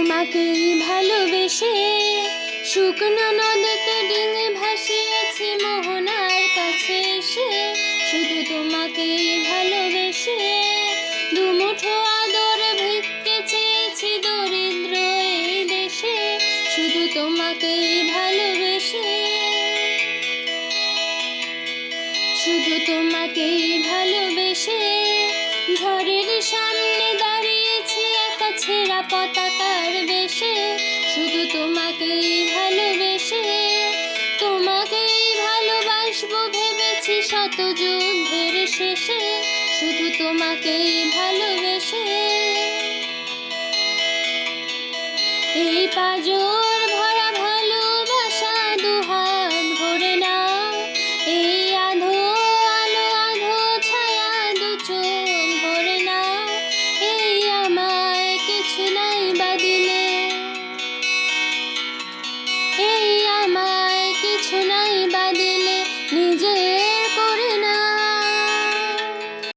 তোমাকেই ভালোবেসে শুকনো নদীতে ডিঙে ভাসিয়েছি মোহনার কাছে এসে। শুধু তোমাকেই ভালোবেসে দুমুঠো আদর ভিক্ষে চেয়েছি দরিদ্র এই দেশে। শুধু তোমাকেই ভালোবেসে, শুধু তোমাকেই ভালোবেসে ঝড়ের সামনে দাঁড়িয়েছি একা ছেঁড়া পতাকার বেশে। শুধু তোমাকেই ভালোবেসে, তোমাকেই ভালোবাসবো ভেবেছি শত যুদ্ধের শেষে। শুধু তোমাকেই ভালোবেসে এই পাজর